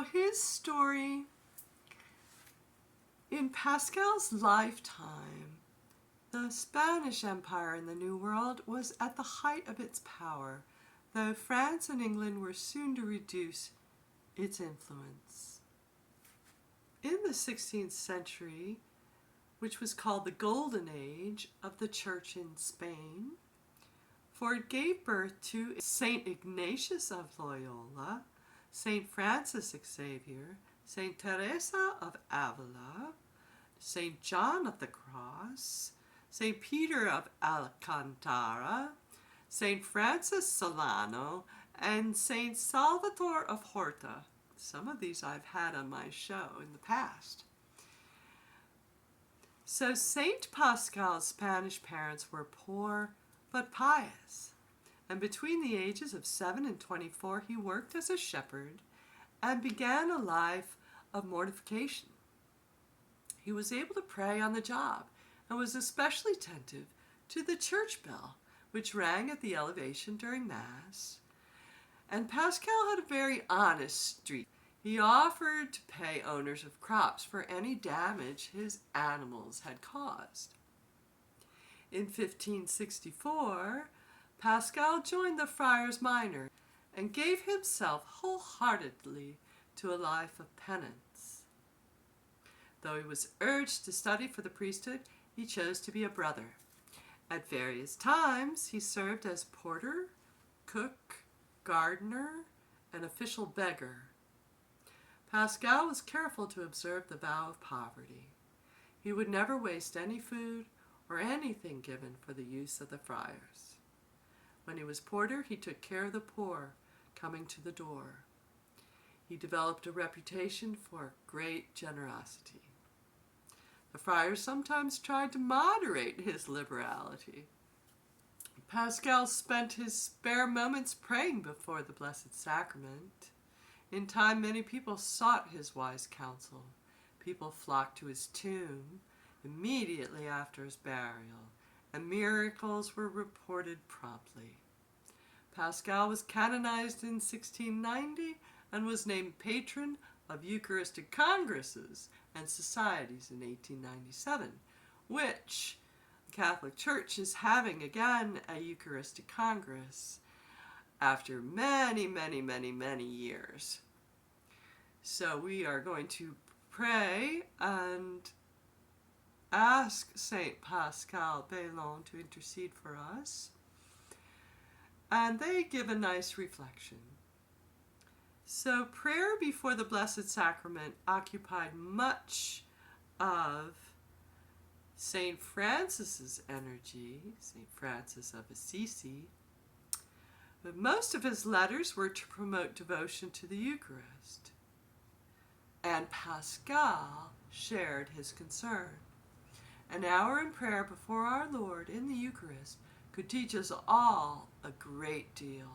His story, in Pascal's lifetime, the Spanish Empire in the New World was at the height of its power, though France and England were soon to reduce its influence. In the 16th century, which was called the Golden Age of the Church in Spain, for it gave birth to St. Ignatius of Loyola, St. Francis Xavier, St. Teresa of Avila, St. John of the Cross, St. Peter of Alcantara, St. Francis Solano, and St. Salvatore of Horta. Some of these I've had on my show in the past. So St. Pascal's Spanish parents were poor but pious, and between the ages of 7 and 24 he worked as a shepherd and began a life of mortification. He was able to pray on the job and was especially attentive to the church bell, which rang at the elevation during Mass. And Pascal had a very honest streak. He offered to pay owners of crops for any damage his animals had caused. In 1564, Pascal joined the Friars Minor and gave himself wholeheartedly to a life of penance. Though he was urged to study for the priesthood, he chose to be a brother. At various times, he served as porter, cook, gardener, and official beggar. Pascal was careful to observe the vow of poverty. He would never waste any food or anything given for the use of the friars. When he was porter, he took care of the poor coming to the door. He developed a reputation for great generosity. The friars sometimes tried to moderate his liberality. Pascal spent his spare moments praying before the Blessed Sacrament. In time, many people sought his wise counsel. People flocked to his tomb immediately after his burial, and miracles were reported promptly. Pascal was canonized in 1690 and was named patron of Eucharistic congresses and societies in 1897, which the Catholic Church is having again a Eucharistic Congress after many years. So we are going to pray and ask Saint Pascal Baylon to intercede for us. And they give a nice reflection. So prayer before the Blessed Sacrament occupied much of St. Francis's energy, St. Francis of Assisi, but most of his letters were to promote devotion to the Eucharist. And Pascal shared his concern. An hour in prayer before our Lord in the Eucharist could teach us all a great deal.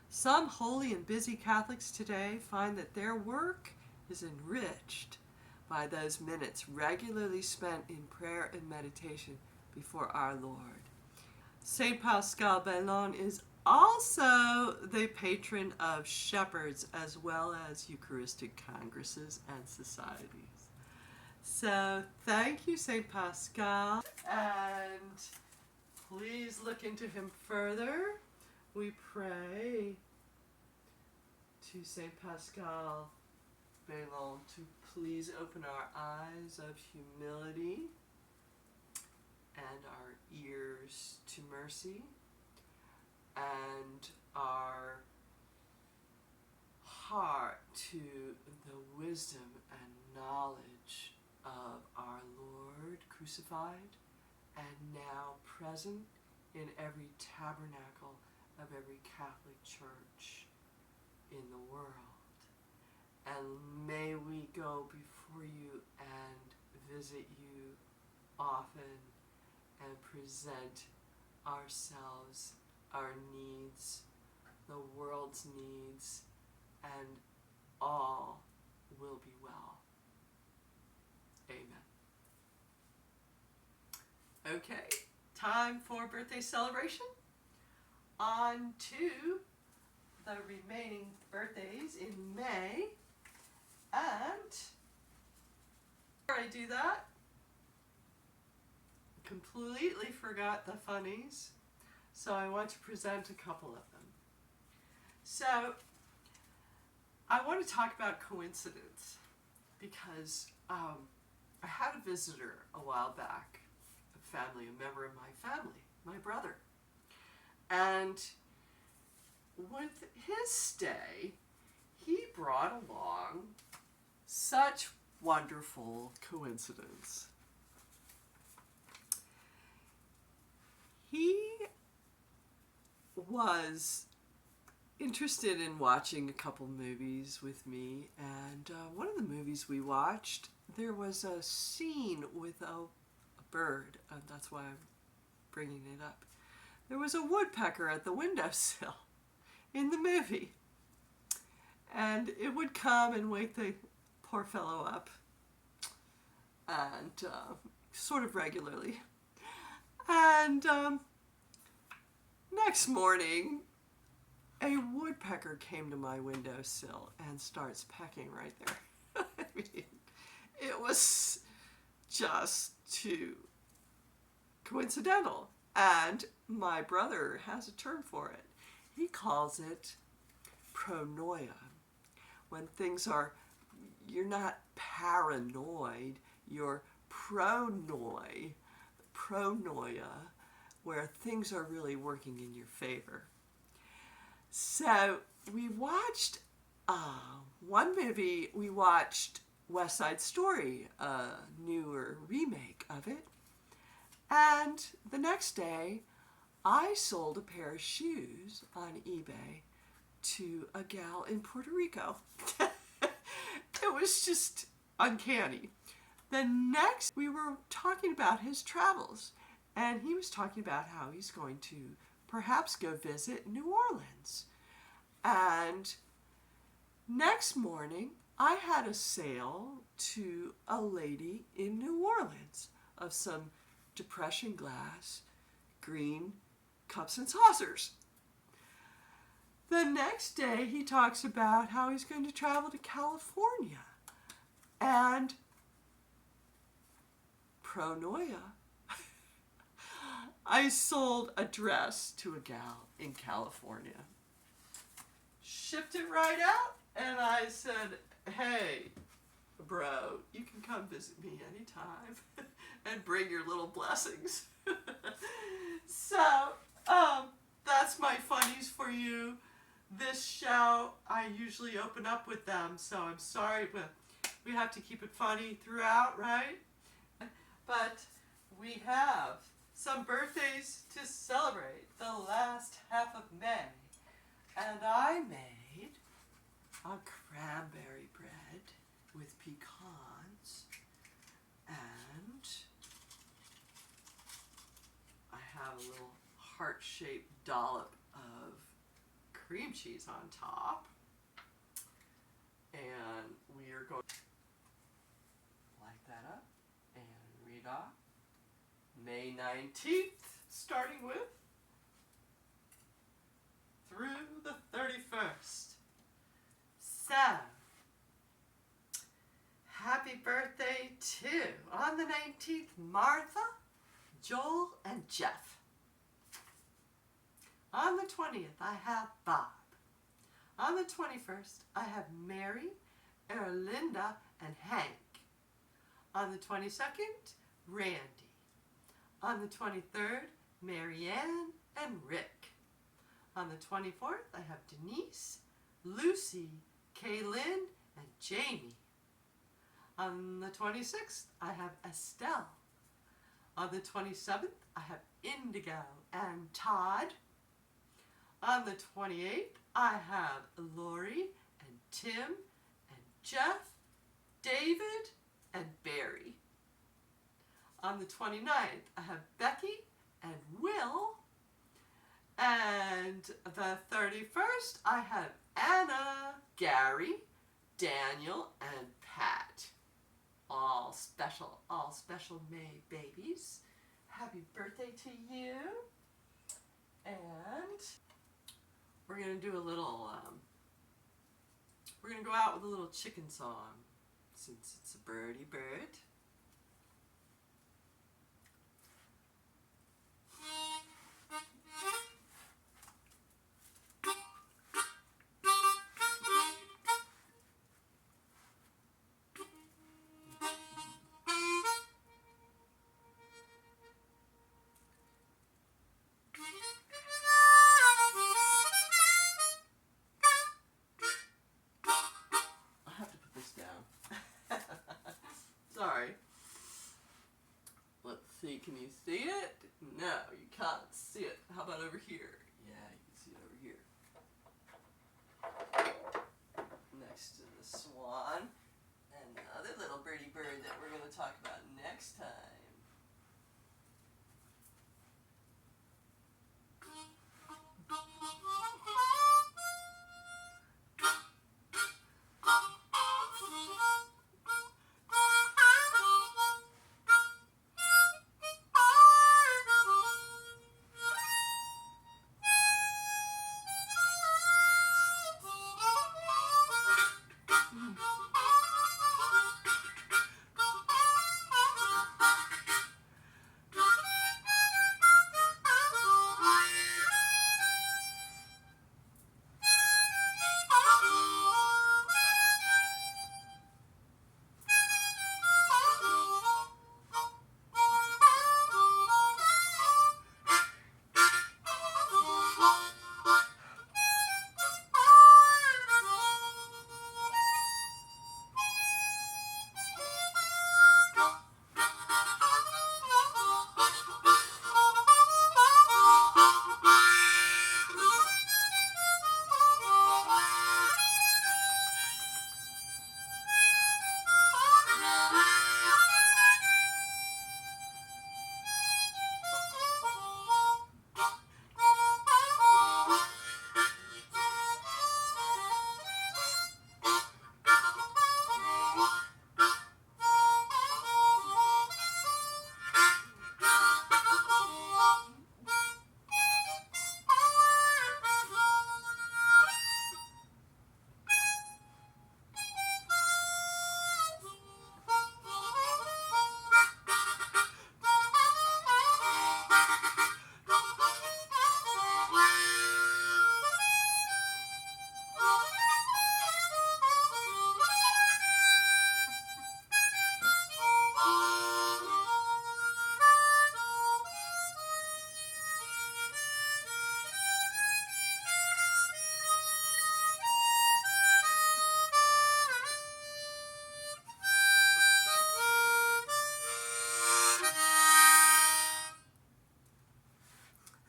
Some holy and busy Catholics today find that their work is enriched by those minutes regularly spent in prayer and meditation before our Lord. Saint Pascal Baylon is also the patron of shepherds as well as Eucharistic congresses and societies. So thank you, Saint Pascal, and please look into him further. We pray to Saint Pascal Baylon to please open our eyes of humility and our ears to mercy and our heart to the wisdom and knowledge of our Lord crucified and now present in every tabernacle of every Catholic church in the world. And may we go before you and visit you often and present ourselves, our needs, the world's needs, and all will be well. Amen. Okay, time for birthday celebration. On to the remaining birthdays in May. see that? Completely forgot the funnies. So I want to present a couple of them. So I want to talk about coincidence because I had a visitor a while back, a member of my family, my brother. And with his stay, he brought along such wonderful coincidence. He was interested in watching a couple movies with me, and one of the movies we watched, there was a scene with a bird, and that's why I'm bringing it up. There was a woodpecker at the windowsill in the movie, and it would come and wake the poor fellow up, and sort of regularly. And next morning, a woodpecker came to my windowsill and starts pecking right there. I mean, it was just too coincidental. And my brother has a term for it. He calls it pronoia. When things are, you're not paranoid, you're pronoia, where things are really working in your favor. So we watched one movie, we watched West Side Story, a newer remake of it. And the next day, I sold a pair of shoes on eBay to a gal in Puerto Rico. It was just uncanny. The next, we were talking about his travels, and he was talking about how he's going to perhaps go visit New Orleans. And next morning, I had a sale to a lady in New Orleans of some depression glass, green cups and saucers. The next day, he talks about how he's going to travel to California. And pronoia, I sold a dress to a gal in California. Shipped it right out, and I said, hey, bro, you can come visit me anytime and bring your little blessings. So, that's my funnies for you. This show, I usually open up with them, so I'm sorry, but we have to keep it funny throughout, right? But we have some birthdays to celebrate the last half of May. And I made a cranberry bread with pecans, and I have a little heart-shaped dollop of cream cheese on top. And we are going to light that up and read off May 19th, starting with through the 31st. So, happy birthday to, on the 19th, Martha, Joel, and Jeff. On the 20th, I have Bob. On the 21st, I have Mary, Erlinda, and Hank. On the 22nd, Randy. On the 23rd, Marianne and Rick. On the 24th, I have Denise, Lucy, Kaylin, and Jamie. On the 26th, I have Estelle. On the 27th, I have Indigo and Todd. On the 28th, I have Lori and Tim and Jeff, David, and Barry. On the 29th, I have Becky and Will. And the 31st, I have Anna, Gary, Daniel, and Pat. All special May babies. Happy birthday to you. And we're going to do a little, we're going to go out with a little chicken song, since it's a birdie bird. see, can you see it? No, you can't see it. How about over here? Yeah, you can see it over here. Next to the swan. And the other little birdie bird that we're going to talk about next time.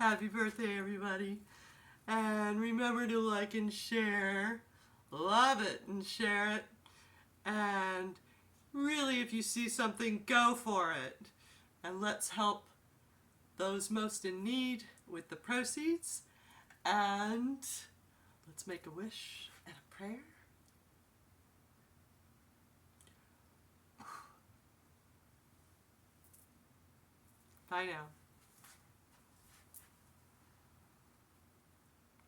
Happy birthday, everybody. And remember to like and share. Love it and share it. And really, if you see something, go for it. And let's help those most in need with the proceeds. And let's make a wish and a prayer. Bye now.